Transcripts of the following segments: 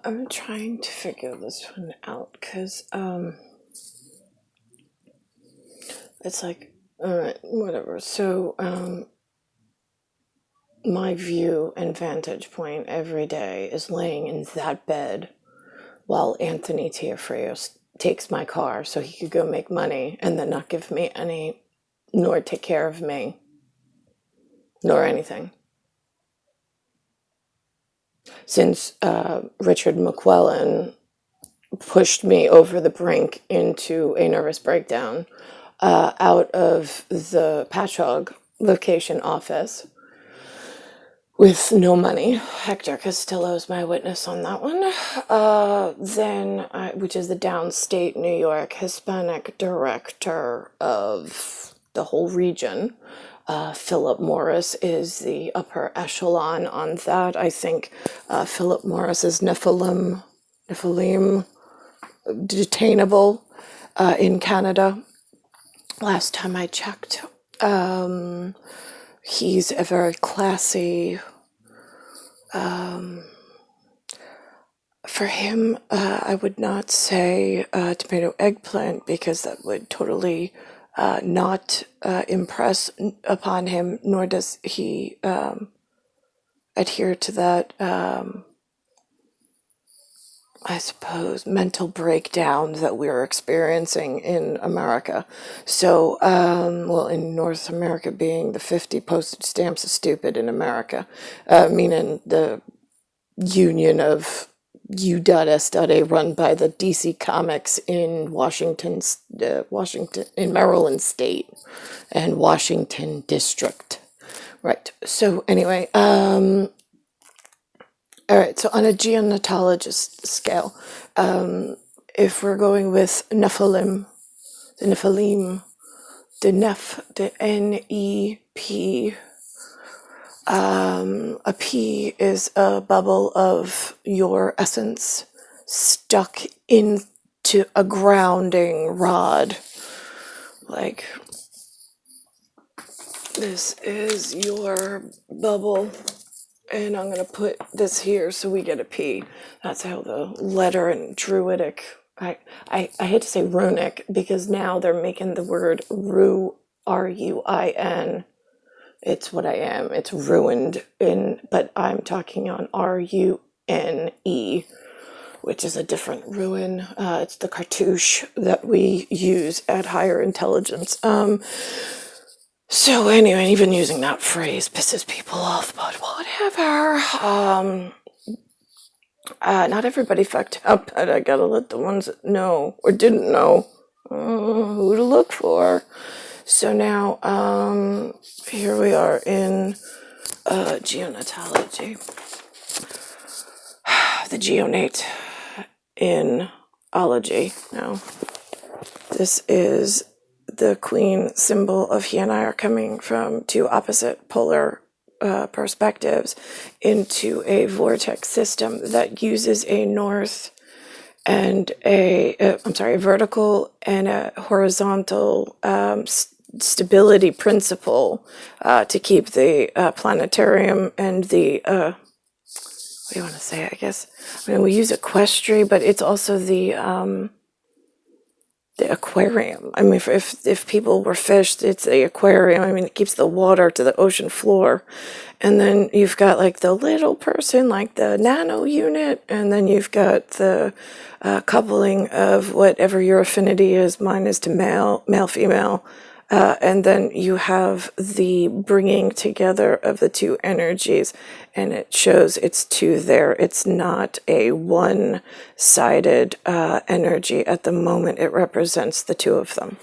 I'm trying to figure this one out because it's like, whatever. So my view and vantage point every day is laying in that bed while Anthony Teofreos takes my car so he could go make money and then not give me any, nor take care of me, nor anything. Since Richard McClellan pushed me over the brink into a nervous breakdown out of the Patchogue location office with no money. Hector Castillo's my witness on that one. Which is the downstate New York Hispanic director of the whole region. Philip Morris is the upper echelon on that. I think Philip Morris is Nephilim detainable in Canada. Last time I checked. He's a very classy, for him, I would not say tomato eggplant because that would totally not impress upon him, nor does he adhere to that, I suppose, mental breakdown that we're experiencing in America. So, in North America being the 50 postage stamps is stupid in America, meaning the union of U.S.S run by the DC Comics in Washington, in Maryland State and Washington District. Right. So anyway, all right, so on a geonatologist scale, if we're going with Nephilim, the N-E-P, a P is a bubble of your essence stuck into a grounding rod. Like, this is your bubble. And I'm going to put this here so we get a P. That's how the letter in Druidic, I hate to say runic, because now they're making the word R-U-I-N. It's what I am. It's ruined but I'm talking on R-U-N-E, which is a different ruin. It's the cartouche that we use at higher intelligence. So anyway, even using that phrase pisses people off, but whatever. Not everybody fucked up, but I gotta let the ones that know or didn't know who to look for. So now, here we are in geonatology. The geonate in ology. Now, this is the queen symbol of he and I are coming from two opposite polar perspectives into a vortex system that uses a north and a vertical and a horizontal stability principle to keep the planetarium and the what do you want to say? I guess we use equestry, but it's also the aquarium. If people were fish, it's the aquarium. It keeps the water to the ocean floor. And then you've got like the little person, like the nano unit, and then you've got the coupling of whatever your affinity is. Mine is to male, female. And then you have the bringing together of the two energies, and it shows it's two there. It's not a one-sided energy at the moment. It represents the two of them.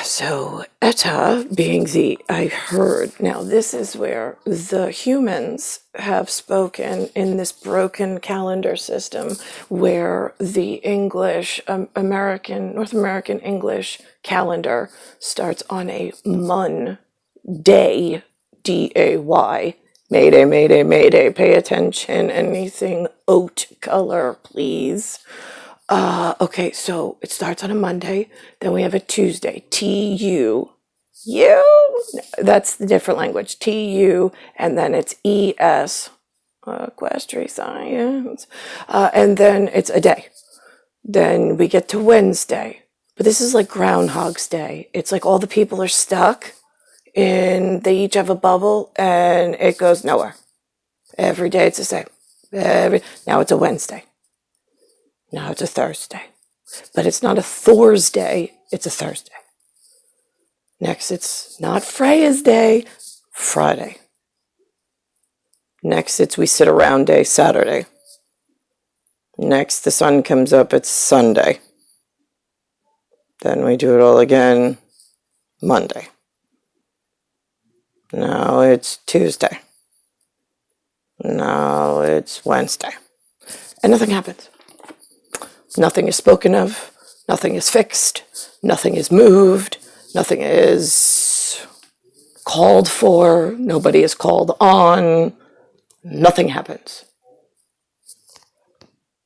So Eta being I heard. Now this is where the humans have spoken in this broken calendar system where the English, North American English calendar starts on a Monday, D-A-Y. Mayday, mayday, mayday, pay attention, anything oat color, please. Okay, so it starts on a Monday, then we have a Tuesday, T-U, that's the different language, T-U, and then it's E-S, equestrian science. And then it's a day. Then we get to Wednesday. But this is like Groundhog's Day. It's like all the people are stuck and they each have a bubble and it goes nowhere. Every day it's the same. Now it's a Wednesday. Now it's a Thursday. But it's not a Thorsday, it's a Thursday. Next it's not Freya's Day, Friday. Next it's we sit around day, Saturday. Next the sun comes up, it's Sunday. Then we do it all again, Monday. Now it's Tuesday. Now it's Wednesday. And nothing happens. Nothing is spoken of. Nothing is fixed. Nothing is moved. Nothing is called for. Nobody is called on. Nothing happens.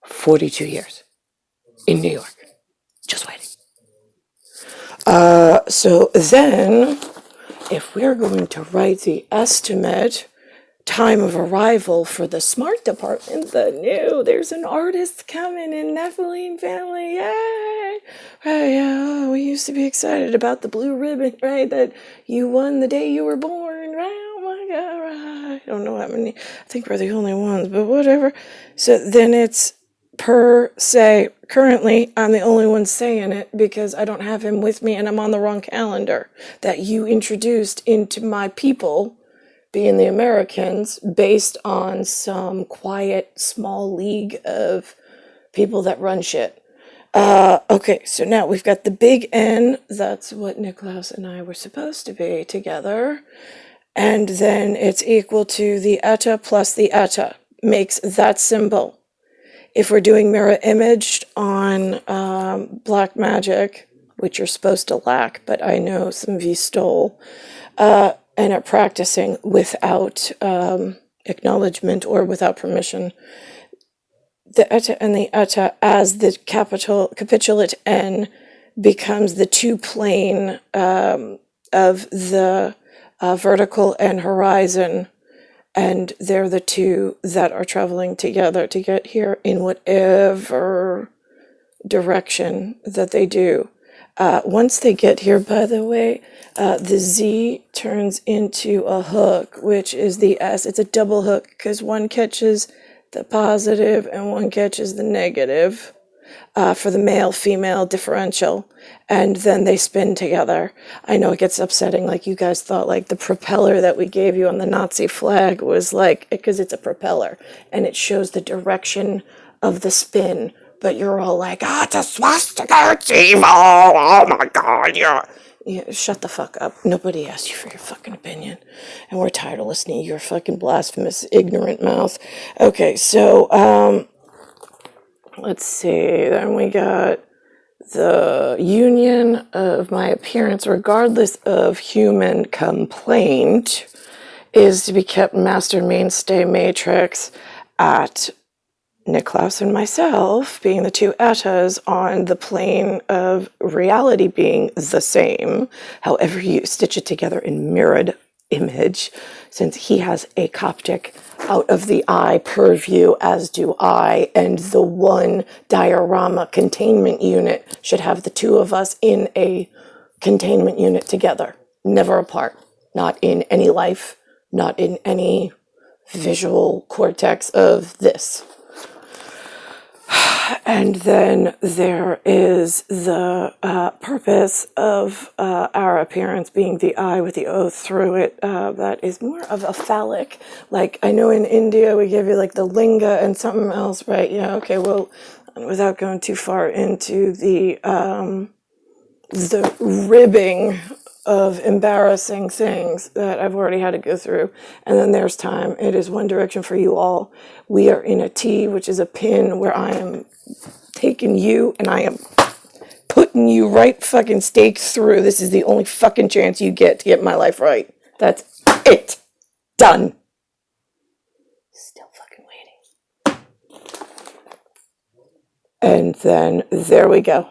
42 years in New York. Just waiting. So then, if we're going to write the estimate time of arrival for the smart department, there's an artist coming in Neptune family, yay! Right, yeah, we used to be excited about the blue ribbon, right, that you won the day you were born, right? Oh my God, right? I don't know how many, I think we're the only ones, but whatever. So then it's per se, currently, I'm the only one saying it because I don't have him with me and I'm on the wrong calendar that you introduced into my people, being the Americans, based on some quiet, small league of people that run shit. Okay, so now we've got the big N. That's what Niklaus and I were supposed to be together. And then it's equal to the eta plus the eta. Makes that symbol. If we're doing mirror imaged on black magic, which you're supposed to lack, but I know some of you stole, and are practicing without acknowledgement or without permission, the eta and the eta as the capitulate N becomes the two plane of the vertical and horizon. And they're the two that are traveling together to get here in whatever direction that they do. Once they get here, by the way, the Z turns into a hook, which is the S. It's a double hook because one catches the positive and one catches the negative for the male-female differential. And then they spin together. I know it gets upsetting, like you guys thought like the propeller that we gave you on the Nazi flag was like, because it's a propeller and it shows the direction of the spin, but you're all like, it's a swastika, it's evil, oh my God, yeah, shut the fuck up. Nobody asked you for your fucking opinion, and we're tired of listening to your fucking blasphemous, ignorant mouth. Okay, so, let's see, then we got the union of my appearance, regardless of human complaint, is to be kept master mainstay matrix at Niklaus and myself being the two etas on the plane of reality being the same. However you stitch it together in mirrored image, since he has a Coptic out of the eye purview, as do I, and the one diorama containment unit should have the two of us in a containment unit together, never apart, not in any life, not in any visual cortex of this. And then there is the purpose of our appearance being the eye with the O through it. That is more of a phallic. Like, I know in India we give you like the linga and something else, right? Yeah, okay, well, without going too far into the ribbing of embarrassing things that I've already had to go through. And then there's time. It is one direction for you all. We are in a T, which is a pin, where I am taking you and I am putting you right fucking stake through. This is the only fucking chance you get to get my life right. That's it. Done. Still fucking waiting. And then there we go.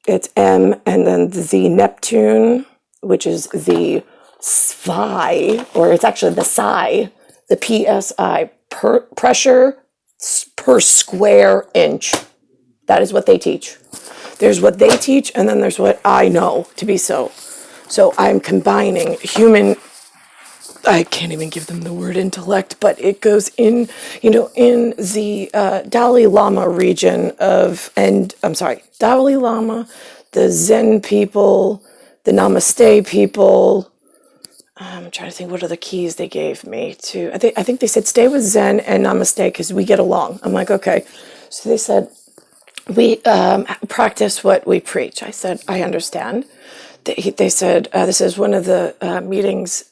It's M, and then the Neptune, which is the Psi, or it's actually the Psi, the PSI, pressure per square inch. That is what they teach. There's what they teach, and then there's what I know to be so. So I'm combining human, I can't even give them the word intellect, but it goes in, in the Dalai Lama region Dalai Lama, the Zen people, the Namaste people. I'm trying to think what are the keys they gave me to. I think they said stay with Zen and Namaste because we get along. I'm like, okay. So they said we practice what we preach. I said I understand. They said this is one of the meetings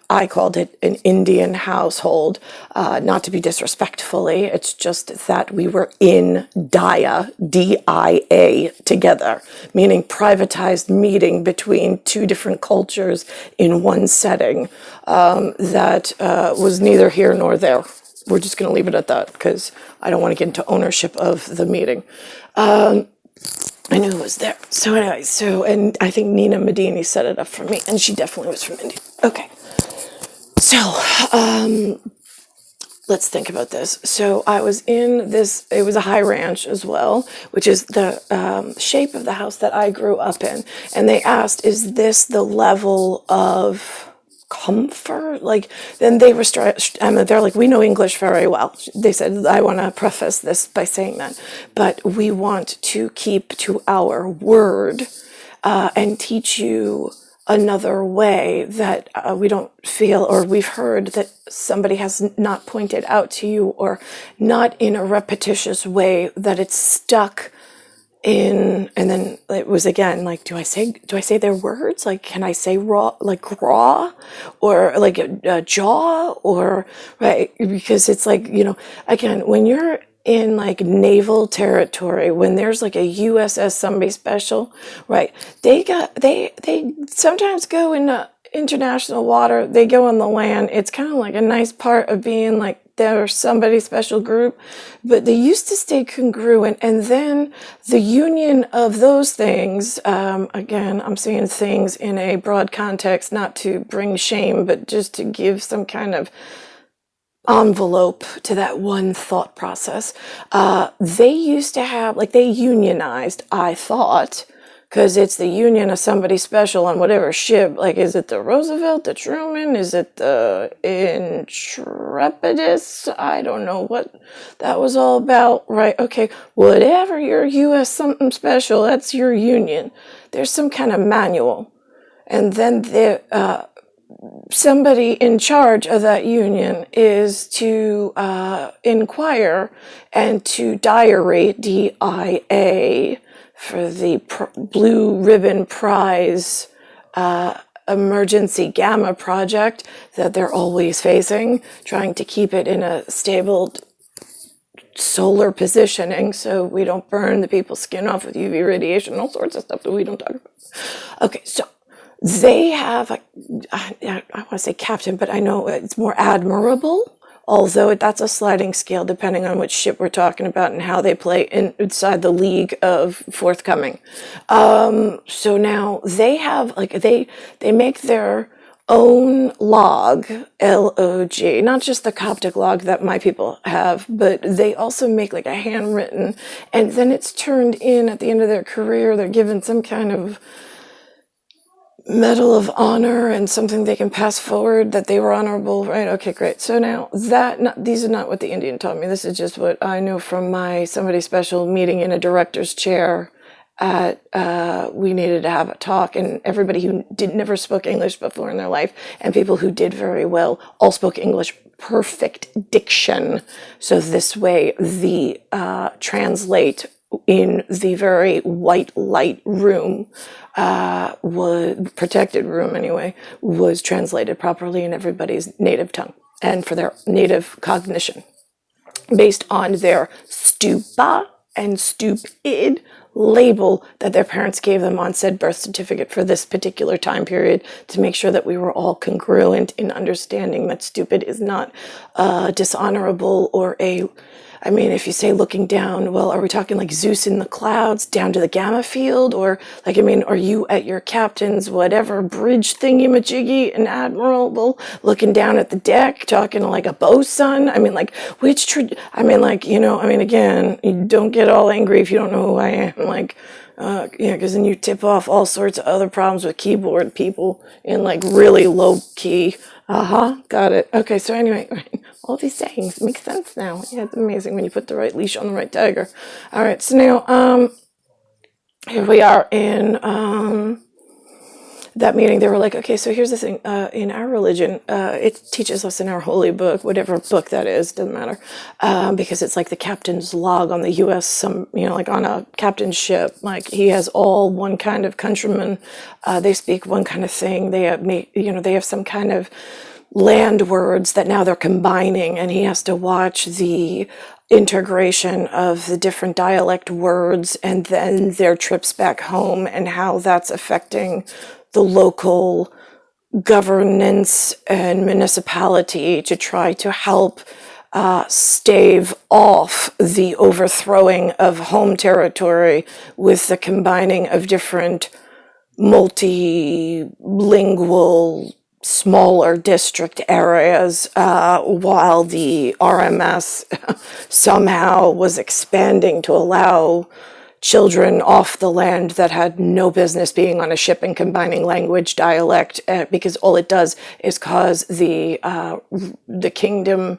I called it an Indian household, not to be disrespectfully. It's just that we were in DIA, D-I-A, together, meaning privatized meeting between two different cultures in one setting that was neither here nor there. We're just going to leave it at that because I don't want to get into ownership of the meeting. I knew it was there. So anyway, and I think Nina Medini set it up for me, and she definitely was from India. Okay. So, let's think about this. So I was in this, it was a high ranch as well, which is the shape of the house that I grew up in. And they asked, is this the level of comfort? Like, then they were they're like, we know English very well. They said, I want to preface this by saying that, but we want to keep to our word and teach you another way that we don't feel, or we've heard that somebody has not pointed out to you, or not in a repetitious way, that it's stuck in. And then it was again like, do I say their words? Like, can I say raw, like raw, or like a jaw, or right? Because it's like, again, when you're in like naval territory, when there's like a U.S.S. somebody special, right? They sometimes go into international water. They go on the land. It's kind of like a nice part of being like they're somebody special group, but they used to stay congruent. And then the union of those things, again, I'm saying things in a broad context, not to bring shame, but just to give some kind of envelope to that one thought process. They used to have, like, they unionized, I thought, because it's the union of somebody special on whatever ship. Like, is it the Roosevelt, the Truman? Is it the Intrepidus? I don't know what that was all about. Right, okay, whatever your U.S. something special, that's your union. There's some kind of manual. And then somebody in charge of that union is to inquire and to diary, D-I-A, for the Blue Ribbon Prize emergency gamma project that they're always facing, trying to keep it in a stable solar positioning so we don't burn the people's skin off with UV radiation, all sorts of stuff that we don't talk about. Okay, so they have, I want to say captain, but I know it's more admirable, although that's a sliding scale depending on which ship we're talking about and how they play inside the league of forthcoming. So now they have, like, they make their own log, L-O-G, not just the Coptic log that my people have, but they also make like a handwritten, and then it's turned in at the end of their career. They're given some kind of Medal of Honor and something they can pass forward that they were honorable, right? Okay, great. So now these are not what the Indian taught me. This is just what I know from my somebody special meeting in a director's chair at, we needed to have a talk, and everybody who never spoke English before in their life and people who did very well all spoke English, perfect diction. So this way the translate in the very white light room, protected room anyway, was translated properly in everybody's native tongue and for their native cognition, based on their stupa and stupid label that their parents gave them on said birth certificate for this particular time period, to make sure that we were all congruent in understanding that stupid is not dishonorable or a I mean, if you say looking down, well, are we talking like Zeus in the clouds down to the gamma field? Or like, I mean, are you at your captain's whatever bridge thingy-majiggy, an admiral, looking down at the deck, talking to like a bosun? I mean, like, I mean, like, you know, I mean, again, you don't get all angry if you don't know who I am. Like, yeah, because then you tip off all sorts of other problems with keyboard people in like really low key. Got it. Okay, so anyway, all these sayings make sense now. Yeah, it's amazing when you put the right leash on the right tiger. All right, so now, here we are in that meeting. They were like, okay, so here's the thing. In our religion, it teaches us in our holy book, whatever book that is, doesn't matter, because it's like the captain's log on the U.S. Some, you know, like on a captain's ship. Like he has all one kind of countrymen. They speak one kind of thing. They have, you know, they have some kind of land words that now they're combining, and he has to watch the integration of the different dialect words and then their trips back home and how that's affecting the local governance and municipality to try to help stave off the overthrowing of home territory with the combining of different multilingual smaller district areas, while the R.M.S. somehow was expanding to allow children off the land that had no business being on a ship and combining language, dialect, because all it does is cause the kingdom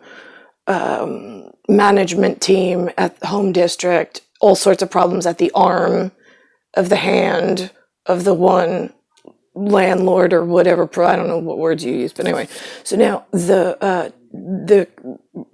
management team at the home district all sorts of problems at the arm of the hand of the one landlord or whatever. I don't know what words you use, but anyway. So now the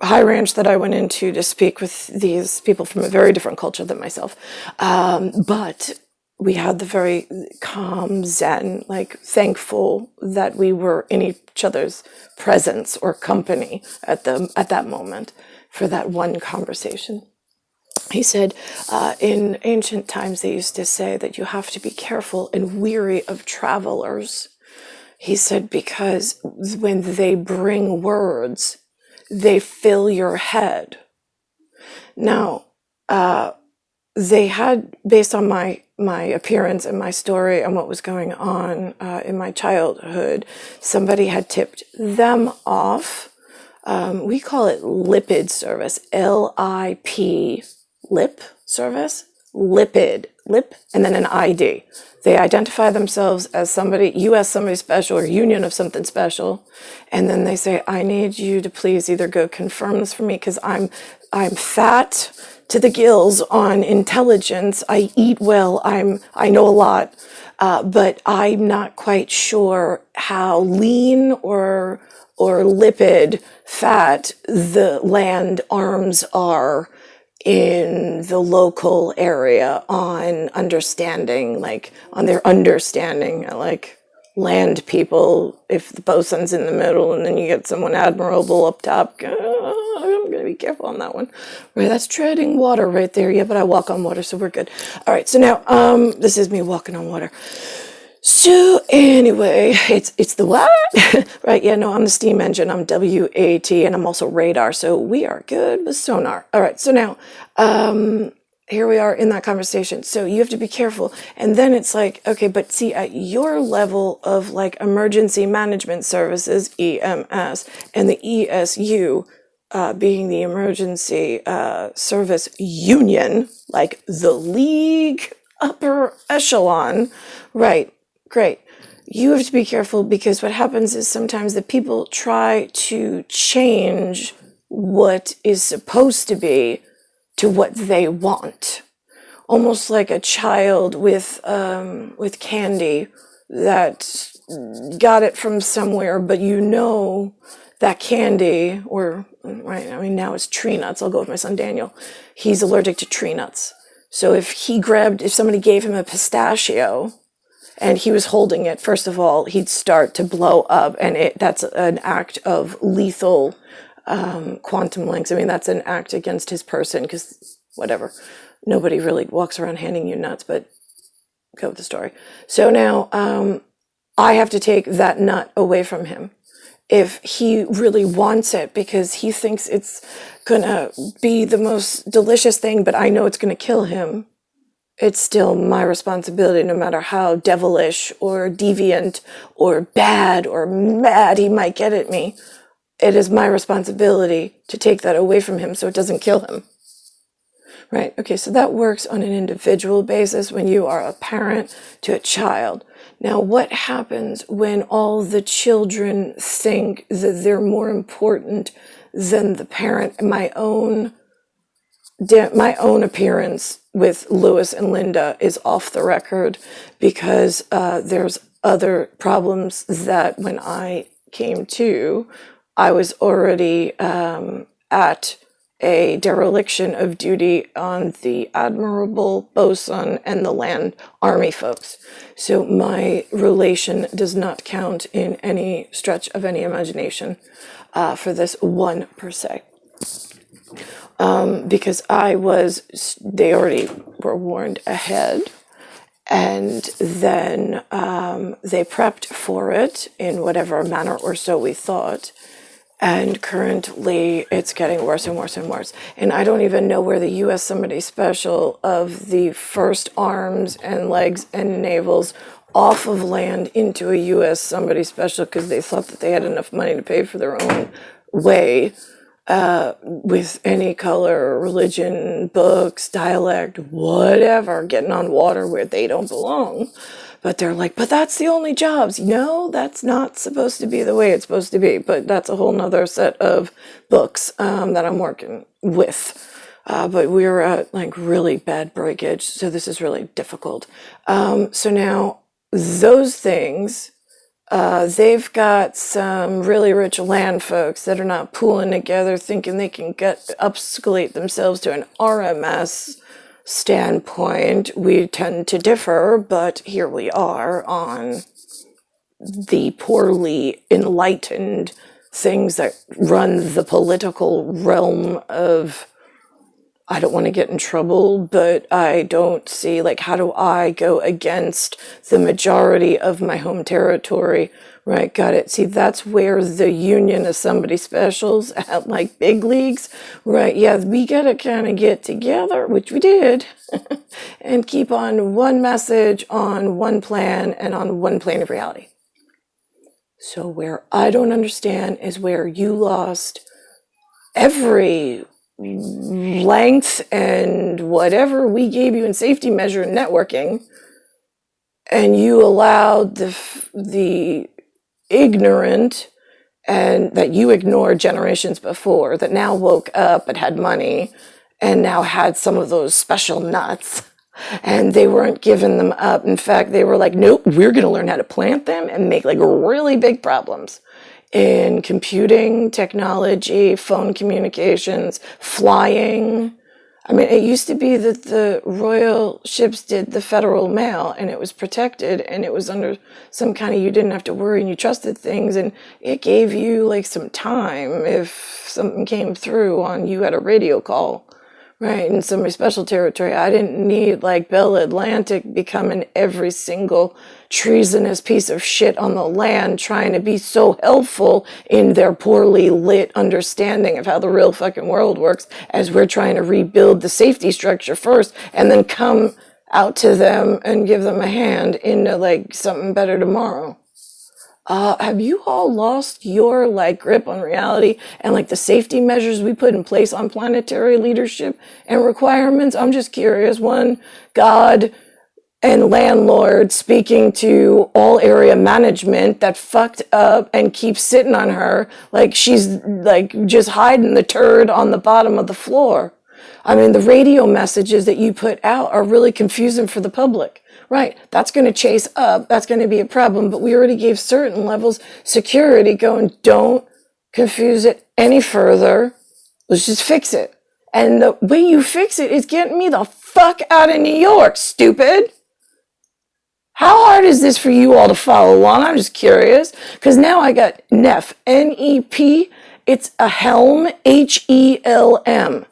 high ranch that I went into to speak with these people from a very different culture than myself, but we had the very calm Zen, like thankful that we were in each other's presence or company at that moment for that one conversation. He said, in ancient times, they used to say that you have to be careful and weary of travelers. He said, because when they bring words, they fill your head. Now, they had, based on my appearance and my story and what was going on in my childhood, somebody had tipped them off. We call it lipid service, L-I-P, lip service, lipid, lip, and then an ID. They identify themselves as somebody, U.S. somebody special or union of something special, and then they say, I need you to please either go confirm this for me because I'm fat to the gills on intelligence. I eat well. I know a lot, but I'm not quite sure how lean or lipid fat the land arms are in the local area on understanding, like on their understanding, like land people, if the bosun's in the middle and then you get someone admirable up top, I'm going to be careful on that one. Right, that's treading water right there. Yeah, but I walk on water, so we're good. All right, so now this is me walking on water. So anyway, it's the what? Right, yeah, no, I'm the steam engine, I'm WAT, and I'm also radar, so we are good with sonar. All right, so now, here we are in that conversation. So you have to be careful. And then it's like, okay, but see, at your level of like emergency management services, EMS, and the ESU, being the emergency service union, like the league upper echelon, right? Great. You have to be careful because what happens is sometimes the people try to change what is supposed to be to what they want. Almost like a child with candy that got it from somewhere, but you know that candy, or right, I mean now it's tree nuts. I'll go with my son Daniel. He's allergic to tree nuts. So if somebody gave him a pistachio, and he was holding it, first of all, he'd start to blow up, and that's an act of lethal quantum links. I mean, that's an act against his person, because whatever, nobody really walks around handing you nuts, but go with the story. So now I have to take that nut away from him. if he really wants it because he thinks it's gonna be the most delicious thing, but I know it's gonna kill him, it's still my responsibility, no matter how devilish or deviant or bad or mad he might get at me. It is my responsibility to take that away from him so it doesn't kill him. Right? Okay, so that works on an individual basis when you are a parent to a child. Now, what happens when all the children think that they're more important than the parent? My own appearance with Lewis and Linda is off the record because there's other problems that when I came to, I was already at a dereliction of duty on the Admirable, Bosun, and the Land Army folks. So my relation does not count in any stretch of any imagination for this one per se. Because they already were warned ahead, and then they prepped for it in whatever manner or so we thought. And currently, it's getting worse and worse and worse. And I don't even know where the U.S. Somebody Special of the first arms and legs and navels off of land into a U.S. Somebody Special because they thought that they had enough money to pay for their own way with any color, religion, books, dialect, whatever, getting on water where they don't belong. But they're like, but that's the only jobs. No, that's not supposed to be the way it's supposed to be. But that's a whole nother set of books that I'm working with. But we're at like really bad breakage. So this is really difficult. So now those things, they've got some really rich land folks that are not pooling together thinking they can upscalate themselves to an R.M.S. standpoint. We tend to differ, but here we are on the poorly enlightened things that run the political realm of, I don't want to get in trouble, but I don't see, like, how do I go against the majority of my home territory? Right, got it. See, that's where the Union of Somebody Specials at like big leagues, right? Yeah, we gotta kind of get together, which we did, and keep on one message, on one plan, and on one plane of reality. So where I don't understand is where you lost every length and whatever we gave you in safety measure and networking, and you allowed the ignorant and that you ignored generations before that now woke up and had money and now had some of those special nuts, and they weren't giving them up. In fact, they were like, nope, we're going to learn how to plant them and make like really big problems in computing, technology, phone communications, flying. I mean, it used to be that the royal ships did the federal mail and it was protected and it was under some kind of, you didn't have to worry and you trusted things, and it gave you like some time if something came through on, you had a radio call, right, in some special territory. I didn't need like Bell Atlantic becoming every single treasonous piece of shit on the land trying to be so helpful in their poorly lit understanding of how the real fucking world works, as we're trying to rebuild the safety structure first and then come out to them and give them a hand into like something better tomorrow. Have you all lost your like grip on reality and like the safety measures we put in place on planetary leadership and requirements? I'm just curious. One, God and landlord speaking to all area management that fucked up and keeps sitting on her like she's like just hiding the turd on the bottom of the floor. I mean, the radio messages that you put out are really confusing for the public. Right, that's going to chase up, that's going to be a problem, but we already gave certain levels security going, don't confuse it any further, let's just fix it. And the way you fix it is getting me the fuck out of New York, stupid. How hard is this for you all to follow along? I'm just curious, because now I got NEP, N-E-P, it's a helm, H-E-L-M.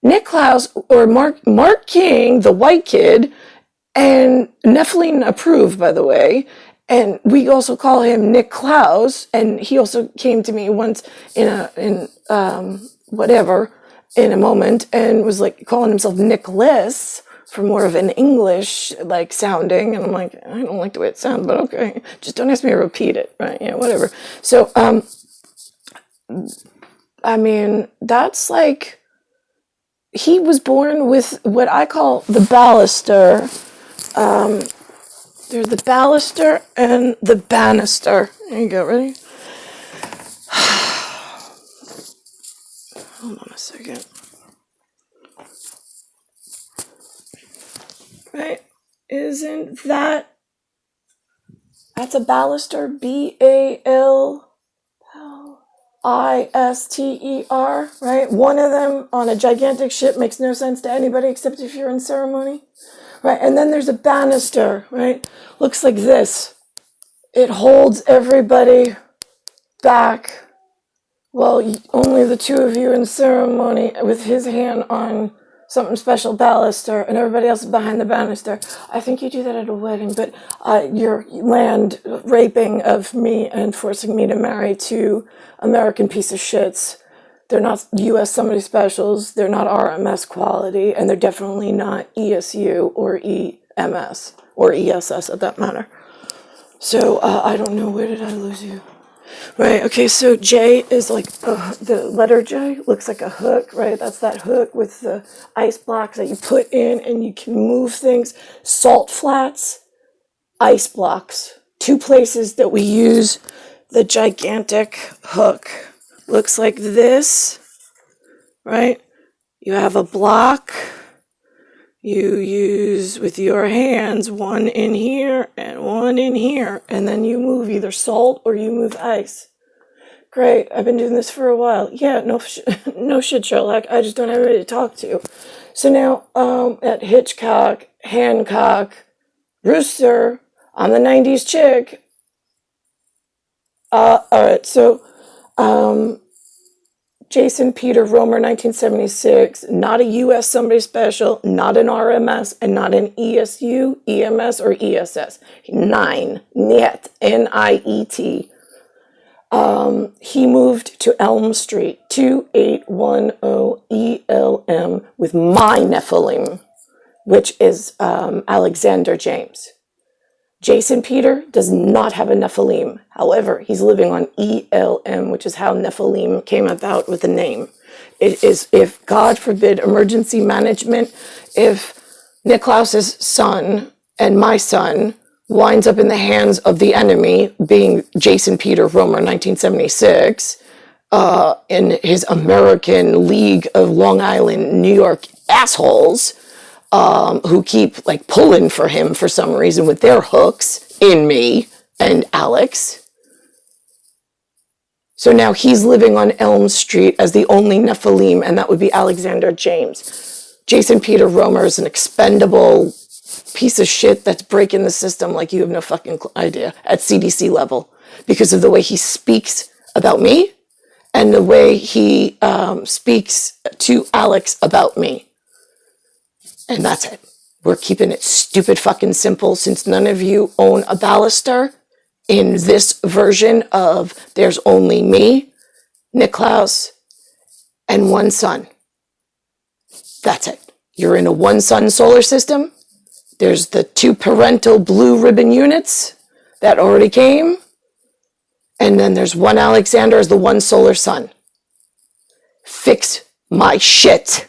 Nick Klaus, or Mark King, the white kid, and Nephilim approved, by the way, And we also call him Nick Klaus, and he also came to me once in a moment, and was like calling himself Nicholas for more of an English like sounding, and I'm like, I don't like the way it sounds, but okay, just don't ask me to repeat it, right? Yeah, whatever. So I mean, that's like, he was born with what I call the baluster. There's the baluster and the banister. There you go, ready? Hold on a second. Right? Isn't that... That's a baluster, B-A-L-I-S-T-E-R, right? One of them on a gigantic ship makes no sense to anybody except if you're in ceremony, right? And then there's a banister, right? Looks like this. It holds everybody back. Well, only the two of you in ceremony with his hand on something special, baluster, and everybody else is behind the banister. I think you do that at a wedding, but your land raping of me and forcing me to marry two American piece of shits. They're not U.S. somebody specials. They're not R.M.S. quality, and they're definitely not ESU or EMS or ESS at that matter. So I don't know, where did I lose you? Right, okay, so J is like, the letter J looks like a hook, right? That's that hook with the ice blocks that you put in and you can move things. Salt flats, ice blocks. Two places that we use the gigantic hook. Looks like this, right? You have a block. You use with your hands one in here and one in here, and then you move either salt or you move ice. Great, I've been doing this for a while. Yeah, no shit, Sherlock. I just don't have anybody to talk to. So now, at Hitchcock, Hancock, Rooster, I'm the 90s chick. All right, so, Jason Peter Romer, 1976, not a U.S. somebody special, not an R.M.S., and not an ESU, EMS, or ESS. 9, NIET, N-I-E-T. He moved to Elm Street, 2810 ELM, with my Nephilim, which is Alexander James. Jason Peter does not have a Nephilim. However, he's living on ELM, which is how Nephilim came about with the name. It is, if God forbid, emergency management, if Niklaus's son and my son winds up in the hands of the enemy, being Jason Peter Romer, 1976, in his American League of Long Island, New York assholes, who keep like pulling for him for some reason with their hooks in me and Alex. So now he's living on Elm Street as the only Nephilim, and that would be Alexander James. Jason Peter Romer is an expendable piece of shit that's breaking the system like you have no fucking idea at CDC level, because of the way he speaks about me and the way he speaks to Alex about me. And that's it. We're keeping it stupid fucking simple, since none of you own a baluster in this version of there's only me, Niklaus, and one sun. That's it. You're in a one sun solar system. There's the two parental blue ribbon units that already came. And then there's one Alexander as the one solar sun. Fix my shit.